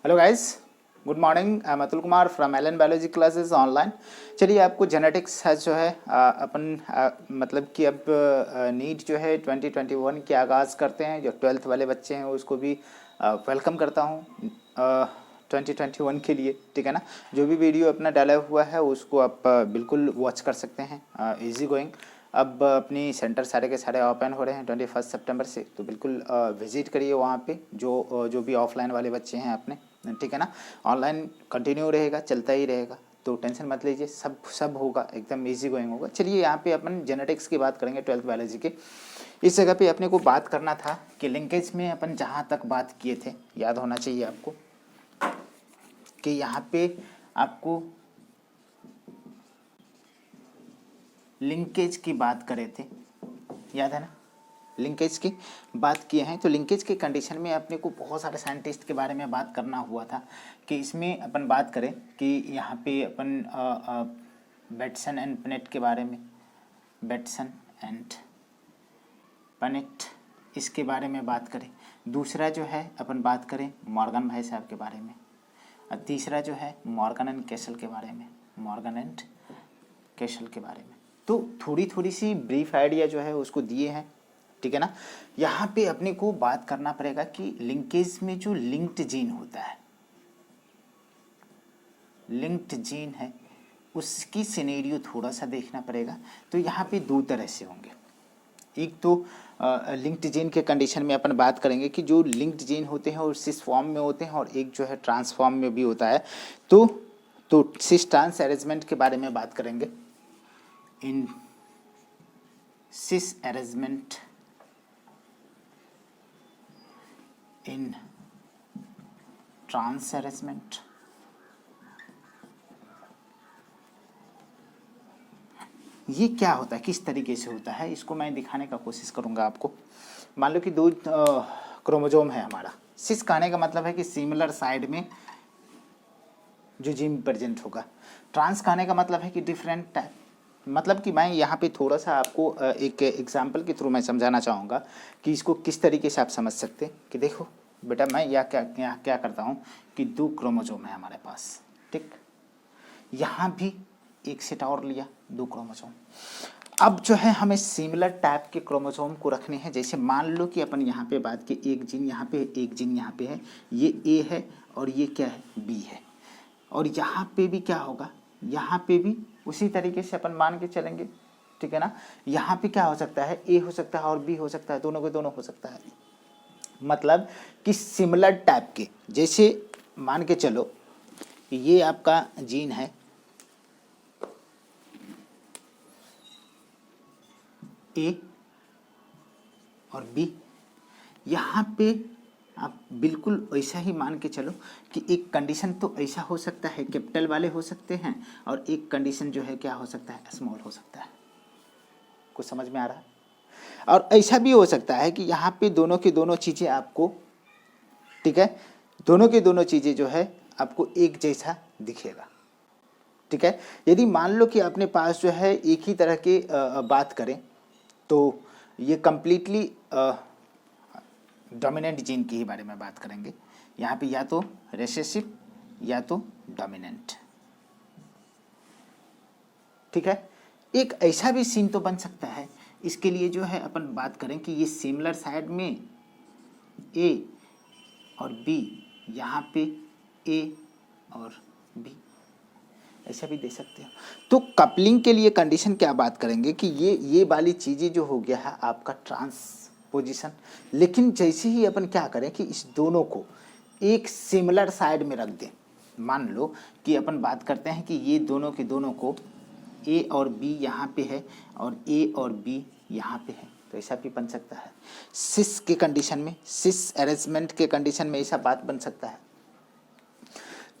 Hello guys, good morning. I am Atul Kumar from Allen biology classes online. चलिए, आपको genetics है जो है मतलब कि अब नीट जो है 2021 के आगाज़ करते हैं। जो 12th वाले बच्चे हैं उसको भी वेलकम करता हूँ 2021 के लिए। ठीक है ना। जो भी वीडियो अपना डाला हुआ है उसको आप बिल्कुल वॉच कर सकते हैं। Easy going. अब अपनी सेंटर सारे के सारे ओपन हो रहे हैं 21 सितंबर से, तो बिल्कुल विज़िट करिए वहाँ पे। जो भी ऑफलाइन वाले बच्चे हैं अपने, ठीक है ना। ऑनलाइन कंटिन्यू रहेगा, चलता ही रहेगा, तो टेंशन मत लीजिए। सब होगा, एकदम इजी गोइंग होगा। चलिए, यहाँ पे अपन जेनेटिक्स की बात करेंगे 12th बायोलॉजी के। इस जगह पे अपने को बात करना था कि लिंकेज में अपन जहाँ तक बात किए थे, याद होना चाहिए आपको कि यहाँ पे आपको लिंकेज की बात करे थे, याद है ना। लिंकेज की बात किए हैं, तो लिंकेज के कंडीशन में अपने को बहुत सारे साइंटिस्ट के बारे में बात करना हुआ था कि इसमें अपन बात करें कि यहाँ पे अपन बेटसन एंड पनेट के बारे में, बेटसन एंड पनेट, इसके बारे में बात करें। दूसरा जो है अपन बात करें मॉर्गन भाई साहब के बारे में, और तीसरा जो है मॉर्गन एंड कैसल के बारे में, मॉर्गन एंड कैसल के बारे में। तो थोड़ी थोड़ी सी ब्रीफ आइडिया जो है उसको दिए हैं, ठीक है ना। यहाँ पे अपने को बात करना पड़ेगा कि लिंकेज में जो लिंक्ड जीन होता है, लिंक्ड जीन है, उसकी सिनेरियो थोड़ा सा देखना पड़ेगा। तो यहाँ पे दो तरह से होंगे। एक तो लिंक्ड जीन के कंडीशन में अपन बात करेंगे कि जो लिंक्ड जीन होते हैं और सिस फॉर्म में होते हैं, और एक जो है ट्रांसफॉर्म में भी होता है। तो सिस ट्रांस अरेंजमेंट के बारे में बात करेंगे। इन सिस अरेंजमेंट इन ट्रांस अरेंजमेंट, ये क्या होता है, किस तरीके से होता है, इसको मैं दिखाने का कोशिश करूंगा आपको। मान लो कि दो क्रोमोजोम है हमारा। सिस कहने का मतलब है कि सिमिलर साइड में जो जीन प्रेजेंट होगा। ट्रांस कहने का मतलब है कि डिफरेंट टाइप। मतलब कि मैं यहाँ पे थोड़ा सा आपको एक एग्जांपल के थ्रू मैं समझाना चाहूँगा कि इसको किस तरीके से आप समझ सकते हैं। कि देखो बेटा, मैं यहाँ क्या करता हूँ कि दो क्रोमोजोम है हमारे पास, ठीक। यहाँ भी एक सेट और लिया, दो क्रोमोसोम। अब जो है हमें सिमिलर टाइप के क्रोमोसोम को रखने हैं। जैसे मान लो कि अपन यहाँ पे बात की, एक जीन यहाँ पे, एक जीन यहाँ पे है, ये ए है और ये क्या है, बी है। और यहाँ पे भी क्या होगा, यहाँ पे भी उसी तरीके से अपन मान के चलेंगे, ठीक है ना। यहाँ पे क्या हो सकता है, ए हो सकता है और बी हो सकता है, दोनों के दोनों हो सकता है। मतलब कि सिमिलर टाइप के, जैसे मान के चलो ये आपका जीन है ए और बी। यहाँ पे आप बिल्कुल ऐसा ही मान के चलो कि एक कंडीशन तो ऐसा हो सकता है, कैपिटल वाले हो सकते हैं, और एक कंडीशन जो है क्या हो सकता है, स्मॉल हो सकता है। कुछ समझ में आ रहा है। और ऐसा भी हो सकता है कि यहाँ पे दोनों की दोनों चीज़ें आपको, ठीक है, दोनों की दोनों चीज़ें जो है आपको एक जैसा दिखेगा, ठीक है। यदि मान लो कि अपने पास जो है एक ही तरह के बात करें, तो ये कम्प्लीटली डोमिनेंट जीन के ही बारे में बात करेंगे। यहाँ पे या तो रिसेसिव या तो डोमिनेंट, ठीक है। एक ऐसा भी सीन तो बन सकता है। इसके लिए जो है अपन बात करें कि ये सिमिलर साइड में ए और बी, यहाँ पे ए और बी, ऐसा भी दे सकते हो। तो कपलिंग के लिए कंडीशन क्या बात करेंगे कि ये वाली चीज़ें जो हो गया है आपका ट्रांसपोजिशन। लेकिन जैसे ही अपन क्या करें कि इस दोनों को एक सिमिलर साइड में रख दें। मान लो कि अपन बात करते हैं कि ये दोनों के दोनों को ए और बी यहाँ पे है और ए और बी यहाँ पे है, तो ऐसा भी बन सकता है। सिस के कंडीशन में, सिस अरेंजमेंट के कंडीशन में ऐसा बात बन सकता है।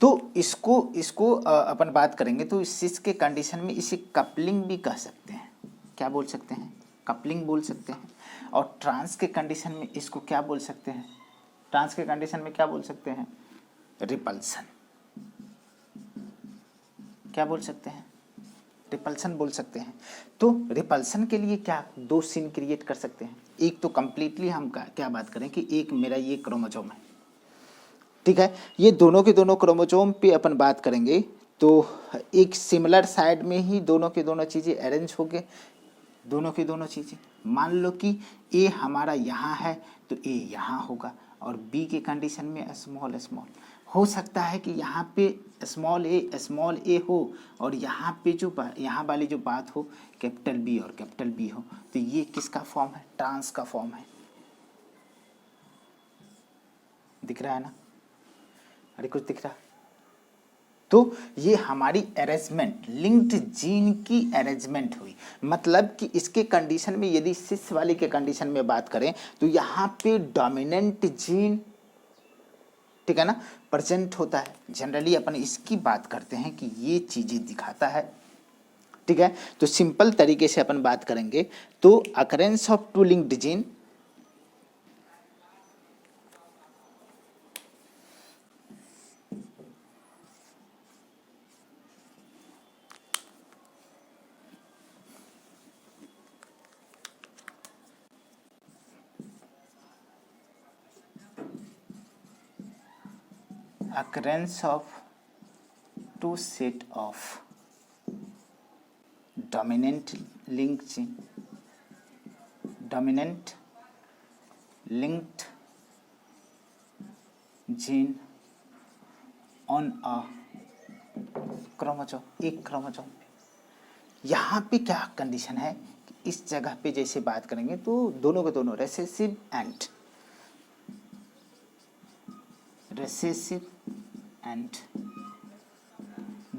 तो इसको इसको अपन बात करेंगे तो इस सिस के कंडीशन में इसे कपलिंग भी कह सकते हैं। क्या बोल सकते हैं, कपलिंग बोल सकते हैं। और ट्रांस के कंडीशन में इसको क्या बोल सकते हैं, ट्रांस के कंडीशन में क्या बोल सकते हैं, रिपल्सन। क्या बोल सकते हैं, रिपल्सन बोल सकते हैं। तो रिपल्सन के लिए क्या दो सीन क्रिएट कर सकते हैं। एक तो कंप्लीटली हम क्या बात करें कि एक मेरा ये क्रोमोसोम है, ठीक है। ये दोनों के दोनों क्रोमोसोम पे अपन बात करेंगे तो एक सिमिलर साइड में ही दोनों की दोनों चीज़ें अरेंज हो गए, दोनों की दोनों चीज़ें। मान लो कि ए हमारा यहाँ है तो ए यहाँ होगा, और बी के कंडीशन में स्मॉल स्मॉल। हो सकता है कि यहाँ पे स्मॉल ए हो, और यहाँ पे जो यहाँ वाली जो बात हो कैपिटल बी और कैपिटल बी हो। तो ये किसका फॉर्म है? ट्रांस का फॉर्म है। दिख रहा है ना? अरे कुछ दिख रहा है? तो ये हमारी अरेंजमेंट, लिंक्ड जीन की अरेंजमेंट हुई। मतलब कि इसके कंडीशन में, यदि सिस वाले के कंडीशन में बात करें तो यहाँ पे डोमिनेंट जीन, ठीक है ना, प्रेजेंट होता है। जनरली अपन इसकी बात करते हैं कि ये चीज़ें दिखाता है, ठीक है। तो सिंपल तरीके से अपन बात करेंगे तो occurrence of two linked gene, occurrence of two set of dominant linked gene on a chromosome, एक क्रोमोसोम पे। यहाँ पे क्या कंडीशन है कि इस जगह पे जैसे बात करेंगे तो दोनों के दोनों recessive and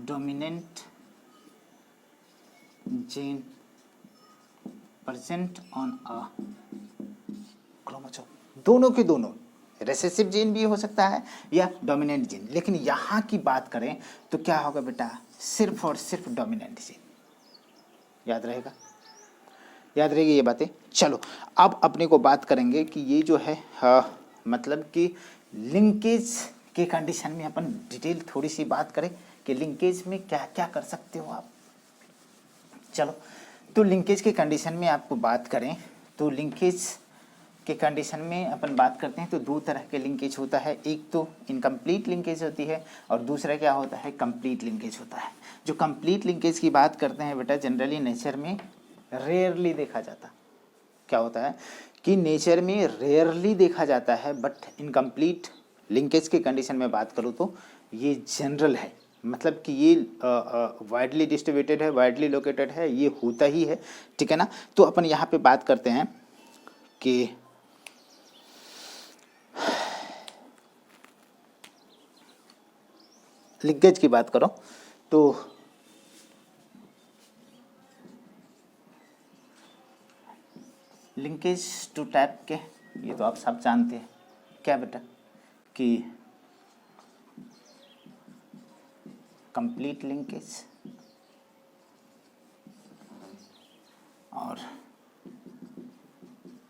dominant gene present on a chromosome. दोनों के दोनों, रेसेसिव जीन भी हो सकता है या डोमिनेंट जीन, लेकिन यहाँ की बात करें तो क्या होगा बेटा? सिर्फ और सिर्फ डोमिनेंट जीन। याद रहेगा? याद रहेगी ये बातें? चलो अब अपने को बात करेंगे कि ये जो है मतलब कि लिंकेज के कंडीशन में अपन डिटेल थोड़ी सी बात करें कि लिंकेज में क्या क्या कर सकते हो आप। चलो, तो लिंकेज के कंडीशन में आपको बात करें तो लिंकेज के कंडीशन में अपन बात करते हैं तो दो तरह के लिंकेज होता है। एक तो इनकम्प्लीट लिंकेज होती है और दूसरा क्या होता है? कंप्लीट लिंकेज होता है। जो कंप्लीट लिंकेज की बात करते हैं बेटा, जनरली नेचर में रेयरली देखा जाता। क्या होता है कि नेचर में रेयरली देखा जाता है, बट इनकम्प्लीट लिंकेज के कंडीशन में बात करूँ तो ये जनरल है। मतलब कि ये वाइडली डिस्ट्रीब्यूटेड है, वाइडली लोकेटेड है, ये होता ही है, ठीक है ना। तो अपन यहाँ पे बात करते हैं कि लिंकेज की बात करो तो लिंकेज टू टाइप के, ये तो आप सब जानते हैं। क्या बेटा? कि कंप्लीट लिंकेज और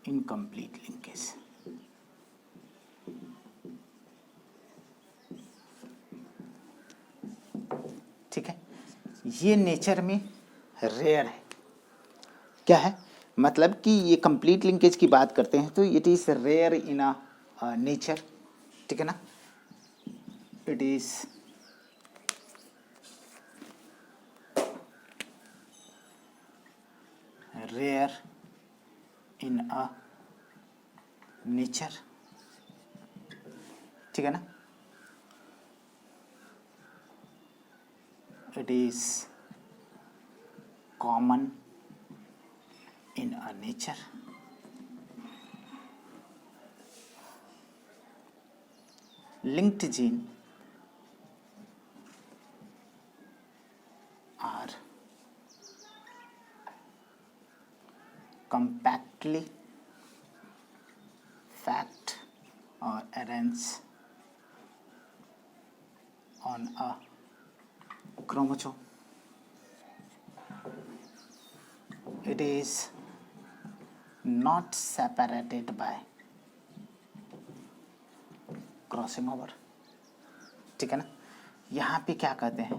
इनकम्प्लीट लिंकेज। ठीक है, ये नेचर में रेयर है। क्या है मतलब कि ये कंप्लीट लिंकेज की बात करते हैं तो it is rare in a nature, ठीक है ना। It is rare in a nature, ठीक है ना। It is common in a nature, linked gene are compactly packed or arranged on a chromosome. It is not separated by crossing over, ठीक है ना। यहाँ पे क्या कहते हैं?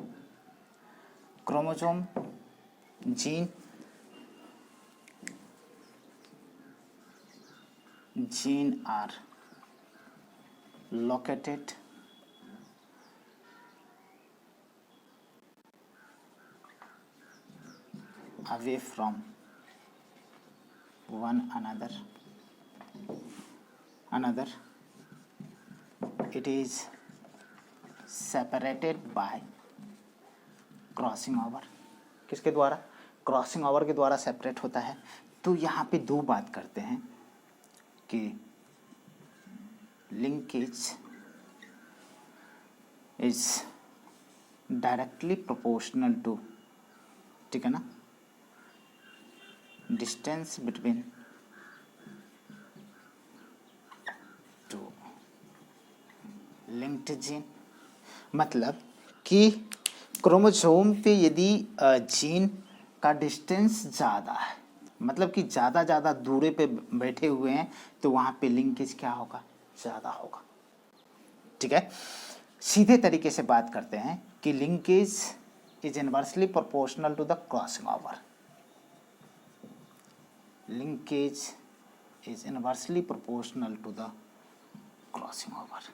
Chromosome gene are located away from one another, it is separated by crossing over. किसके द्वारा? क्रॉसिंग ओवर के द्वारा सेपरेट होता है। तो यहाँ पे दो बात करते हैं कि linkage is directly proportional to, ठीक है ना, distance between two linked gene. मतलब कि क्रोमोसोम पे यदि जीन का डिस्टेंस ज़्यादा है, मतलब कि ज़्यादा दूरी पे बैठे हुए हैं, तो वहाँ पे लिंकेज क्या होगा? ज़्यादा होगा। ठीक है, सीधे तरीके से बात करते हैं कि linkage is inversely proportional to the crossing over. Linkage is inversely proportional to the crossing over,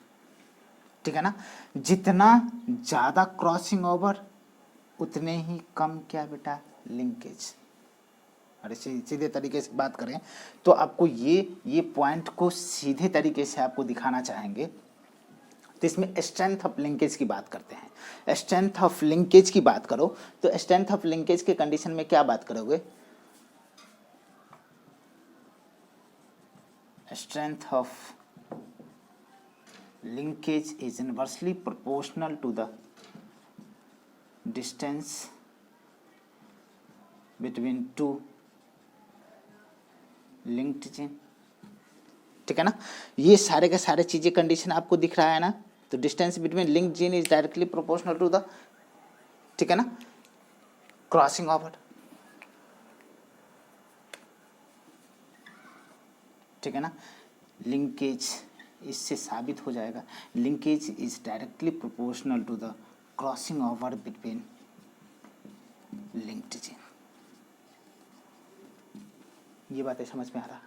ठीक है ना। जितना ज़्यादा क्रॉसिंग ओवर उतने ही कम क्या बेटा? लिंकेज। अरे सीधे तरीके से बात करें तो आपको ये पॉइंट को सीधे तरीके से आपको दिखाना चाहेंगे। तो इसमें स्ट्रेंथ ऑफ लिंकेज की बात करते हैं। स्ट्रेंथ ऑफ लिंकेज की बात करो तो स्ट्रेंथ ऑफ लिंकेज के कंडीशन में क्या बात करोगे? Strength of linkage is inversely proportional to the distance between two linked gene, ठीक है ना। ये सारे के सारे चीजें कंडीशन आपको दिख रहा है ना। तो distance between linked gene is directly proportional to the, ठीक है ना, क्रॉसिंग ओवर, ठीक है ना। लिंकेज इससे साबित हो जाएगा, linkage is directly proportional to the crossing over between linked gene. ये बातें समझ में आ रहा?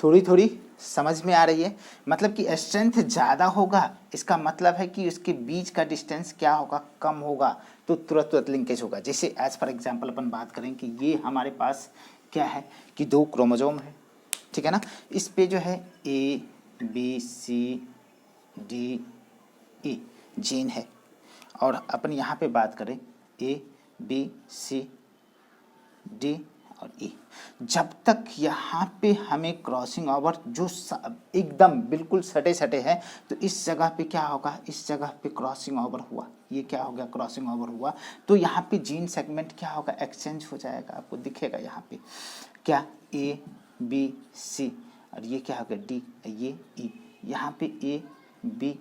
थोड़ी समझ में आ रही है। मतलब कि स्ट्रेंथ ज़्यादा होगा, इसका मतलब है कि उसके बीच का डिस्टेंस क्या होगा? कम होगा, तो तुरंत लिंकेज होगा। जैसे एज फॉर एग्जांपल अपन बात करें कि ये हमारे पास क्या है कि दो क्रोमोसोम है, ठीक है ना। इस पे जो है A B C D E gene है, और अपन यहाँ पे बात करें A B C D और E। जब तक यहाँ पे हमें क्रॉसिंग ओवर जो एकदम बिल्कुल सटे है, तो इस जगह पे क्या होगा? इस जगह पे क्रॉसिंग ओवर हुआ, ये क्या हो गया? क्रॉसिंग ओवर हुआ। तो यहाँ पे जीन सेगमेंट क्या होगा? एक्सचेंज हो जाएगा। आपको दिखेगा यहाँ पे क्या? A B C और ये क्या हो गया? D, ये E। यहाँ पे A B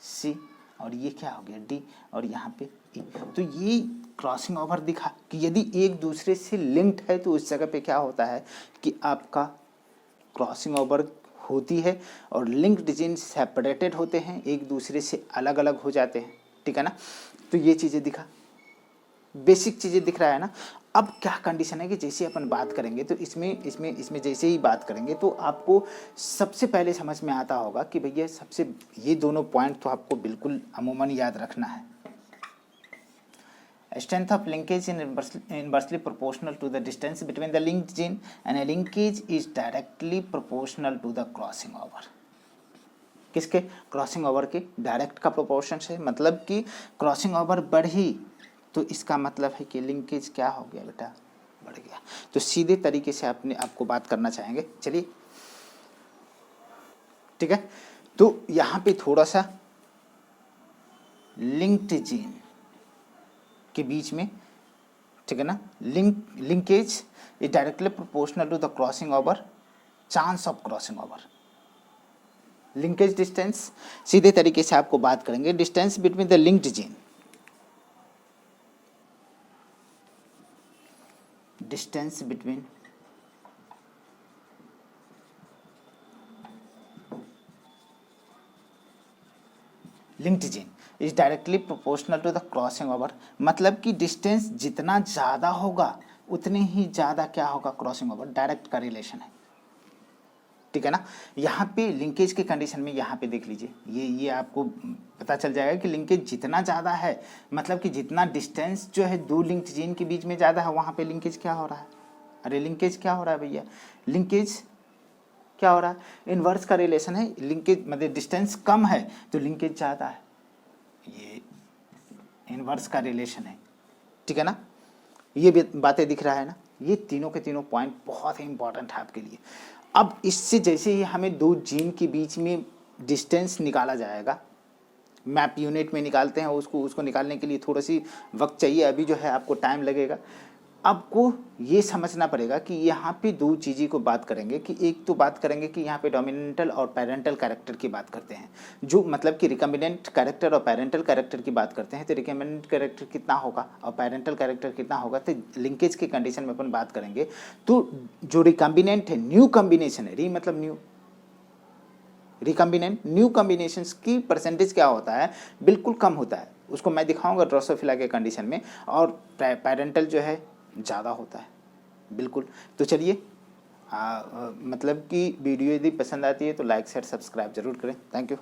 C और ये क्या हो गया? D और यहाँ पे E। तो ये क्रॉसिंग ओवर दिखा कि यदि एक दूसरे से लिंक्ड है तो उस जगह पे क्या होता है कि आपका क्रॉसिंग ओवर होती है, और लिंक्ड जीन सेपरेटेड होते हैं, एक दूसरे से अलग अलग हो जाते हैं, ठीक है ना। तो ये चीज़ें दिखा, बेसिक चीज़ें दिख रहा है ना। अब क्या कंडीशन है कि जैसे अपन बात करेंगे तो इसमें जैसे ही बात करेंगे तो आपको सबसे पहले समझ में आता होगा कि भैया ये दोनों पॉइंट तो आपको बिल्कुल अमूमन याद रखना है। Strength of linkage is inversely proportional to the distance between the linked gene, and a linkage is directly proportional to the crossing over। किसके? क्रॉसिंग ओवर के डायरेक्ट का प्रोपोर्शन से, मतलब कि क्रॉसिंग ओवर बढ़ी तो इसका मतलब है कि लिंकेज क्या हो गया बेटा? बढ़ गया। तो सीधे तरीके से आपको बात करना चाहेंगे। चलिए, ठीक है। तो यहाँ पे थोड़ा सा लिंक्ड जीन के बीच में, ठीक है ना, linkage is directly proportional to the crossing over, chance of crossing over. Linkage distance सीधे तरीके से आपको बात करेंगे, distance between the linked gene, distance between linked gene is directly proportional to the crossing over. मतलब कि डिस्टेंस जितना ज़्यादा होगा उतने ही ज़्यादा क्या होगा? Crossing over. डायरेक्ट का रिलेशन है, ठीक है ना। यहाँ पे लिंकेज के कंडीशन में यहाँ पे देख लीजिए, ये आपको पता चल जाएगा कि लिंकेज जितना ज़्यादा है, मतलब कि जितना डिस्टेंस जो है दो लिंक्ड जीन के बीच में ज़्यादा है, वहाँ पे लिंकेज क्या हो रहा है, अरे लिंकेज क्या हो रहा है भैया, लिंकेज क्या हो रहा है, इनवर्स का रिलेशन है। लिंकेज मतलब डिस्टेंस कम है तो लिंकेज ज़्यादा है, ये इनवर्स का रिलेशन है, ठीक है ना। ये भी बातें दिख रहा है ना। ये तीनों के तीनों पॉइंट बहुत ही इंपॉर्टेंट है आपके लिए। अब इससे जैसे ही हमें दो जीन के बीच में डिस्टेंस निकाला जाएगा, मैप यूनिट में निकालते हैं उसको निकालने के लिए थोड़ा सी वक्त चाहिए, अभी जो है आपको टाइम लगेगा। आपको ये समझना पड़ेगा कि यहाँ पे दो चीज़ों को बात करेंगे कि एक तो बात करेंगे कि यहाँ पे डोमिनेंटल और पेरेंटल कैरेक्टर की बात करते हैं, जो मतलब कि रिकम्बिनेंट कैरेक्टर और पेरेंटल कैरेक्टर की बात करते हैं, तो रिकम्बिनेंट कैरेक्टर कितना होगा और पेरेंटल कैरेक्टर कितना होगा, तो लिंकेज के कंडीशन में अपन बात करेंगे। तो जो रिकम्बिनेंट है, न्यू कॉम्बिनेशन है, री मतलब न्यू, रिकम्बिनेंट न्यू कॉम्बिनेशंस की परसेंटेज क्या होता है, बिल्कुल कम होता है, उसको मैं दिखाऊंगा ड्रोसोफिला के कंडीशन में, और पेरेंटल जो है ज़्यादा होता है, बिल्कुल। तो चलिए मतलब कि वीडियो यदि पसंद आती है तो लाइक शेयर सब्सक्राइब जरूर करें। Thank you.